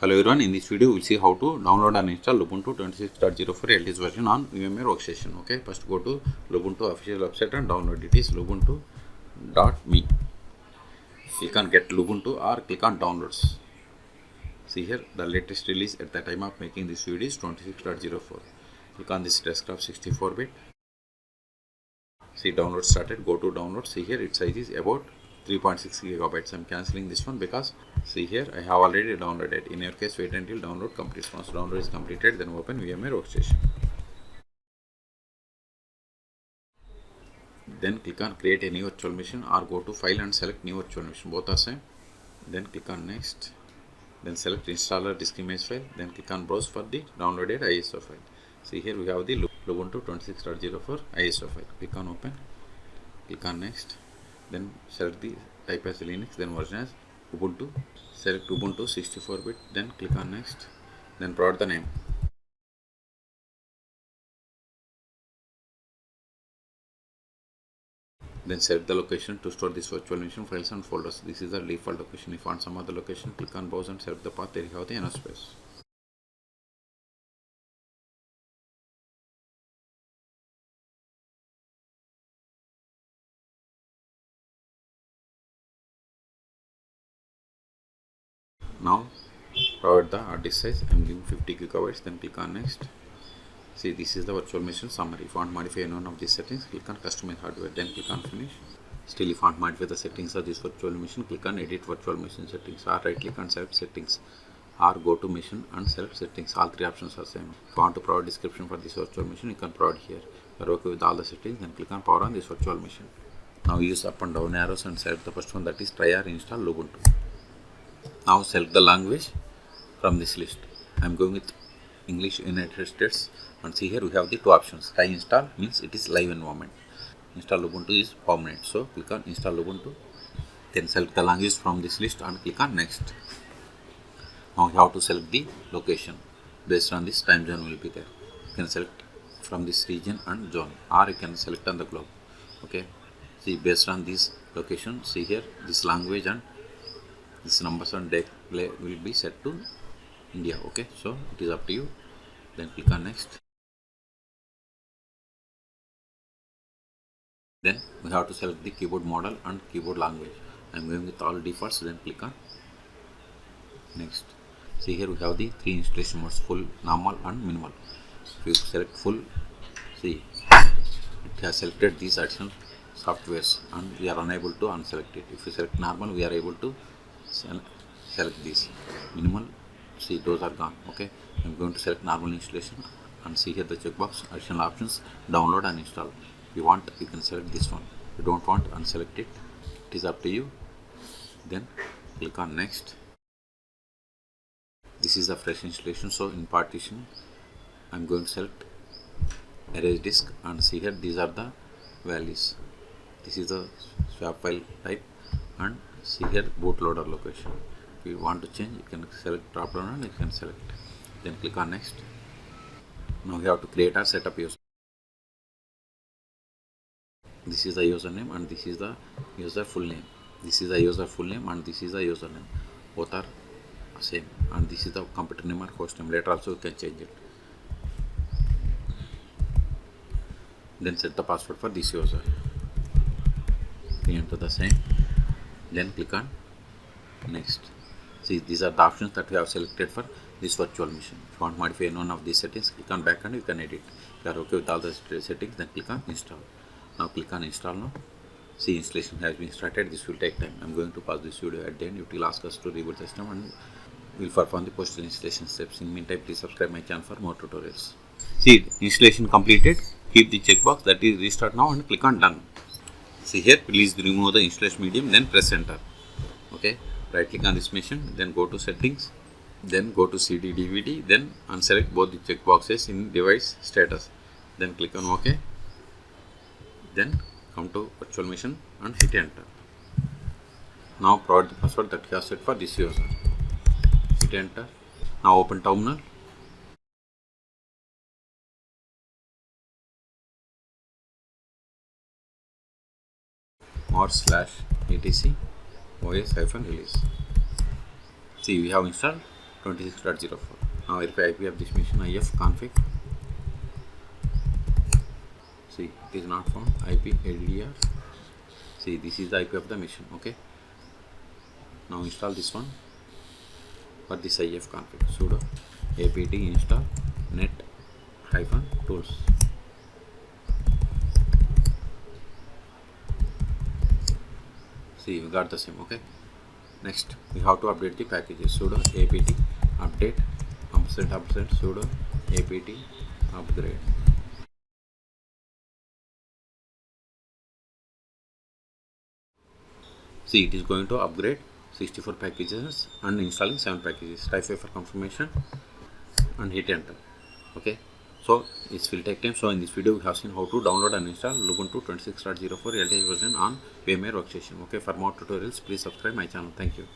Hello everyone, in this video we will see how to download and install Lubuntu 26.04 LTS version on VMware workstation. Okay, first go to Lubuntu official website and download it. Is lubuntu.me. Click on get Lubuntu or click on downloads. See here the latest release at the time of making this video is 26.04. Click on this desktop 64-bit. See download started, go to download. See here its size is about 3.6 gigabytes. I'm cancelling this one because see here I have already downloaded. In your case, wait until download completes. Once download is completed, then open VMware workstation. Then click on create a new virtual machine or go to file and select new virtual machine. Both are same. Then click on next. Then select installer disk image file. Then click on browse for the downloaded ISO file. See here we have the Lubuntu 26.04 ISO file. Click on open. Click on next. Then select the type as Linux, then version as Ubuntu. Select Ubuntu 64-bit, then click on next. Then provide the name. Then select the location to store this virtual machine files and folders. This is the default location. If you want some other location, click on browse and select the path. There you have the enough space. Now provide the hard disk size. I'm giving 50 gigabytes. Then click on next. See, this is the virtual machine summary. If you want to modify any one of these settings, click on customize hardware. Then click on finish. Still, if you want to modify the settings of this virtual machine, click on edit virtual machine settings or right click and select settings or go to machine and select settings. All three options are same. If you want to provide description for this virtual machine, you can provide here. If you are okay with all the settings, then click on power on this virtual machine. Now use up and down arrows and select the first one, that is try or install Lubuntu. Now select the language from this list. I am going with English United States, and see here we have the two options. High install means it is live environment. Install Lubuntu is permanent. So click on install Lubuntu. Then select the language from this list and click on next. Now you have to select the location. Based on this time zone will be there. You can select from this region and zone, or you can select on the globe. Okay. See, based on this location, see here this language and this numbers and display will be set to India. Okay, so it is up to you. Then click on next. Then we have to select the keyboard model and keyboard language. I am going with all defaults. Then click on next. See here we have the three installation modes: full, normal and minimal. If you select full, see it has selected these additional softwares and we are unable to unselect it. If you select normal, we are able to select these. Minimal, see those are gone. Okay, I'm going to select normal installation and see here the checkbox additional options, download and install. If you want, you can select this one. If you don't want, unselect it. It is up to you. Then click on next. This is a fresh installation, so in partition I'm going to select erase disk and see here these are the values. This is the swap file type and see here bootloader location. If you want to change, you can select drop down and you can select. Then click on next. Now you have to create or set up user. This is the username and this is the user full name. This is the user full name and this is the username. Both are same, and this is the computer name or host name. Later also you can change it. Then set the password for this user. Enter the same. Then click on next. See, these are the options that we have selected for this virtual machine. If you want to modify any one of these settings, click on back and you can edit. If you are okay with all the settings, then click on install. Now click on install now. See, installation has been started. This will take time. I am going to pause this video at the end. It will ask us to reboot the system and we will perform the post installation steps. In the meantime, please subscribe my channel for more tutorials. See, installation completed. Keep the checkbox, that is restart now, and click on done. See here, please remove the installation medium, then press enter. Okay, right click on this machine, then go to settings, then go to CD DVD, then unselect both the checkboxes in device status, then click on OK. Then come to virtual machine and hit enter. Now provide the password that you have set for this user. Hit enter. Now open terminal. /etc OS-release. See, we have installed 26.04. Now verify IP of this machine, if config. See, it is not found. IP LDR. See, this is the IP of the machine. Okay. Now install this one. For this if config, sudo apt install net-tools. See, we got the same. Okay. Next, we have to update the packages. Sudo apt update && sudo apt upgrade. See, it is going to upgrade 64 packages and installing 7 packages. Type A for confirmation and hit enter. Okay. So this will take time. So in this video we have seen how to download and install Lubuntu 26.04 LTS version on VMware Workstation. Okay. For more tutorials, please subscribe my channel. Thank you.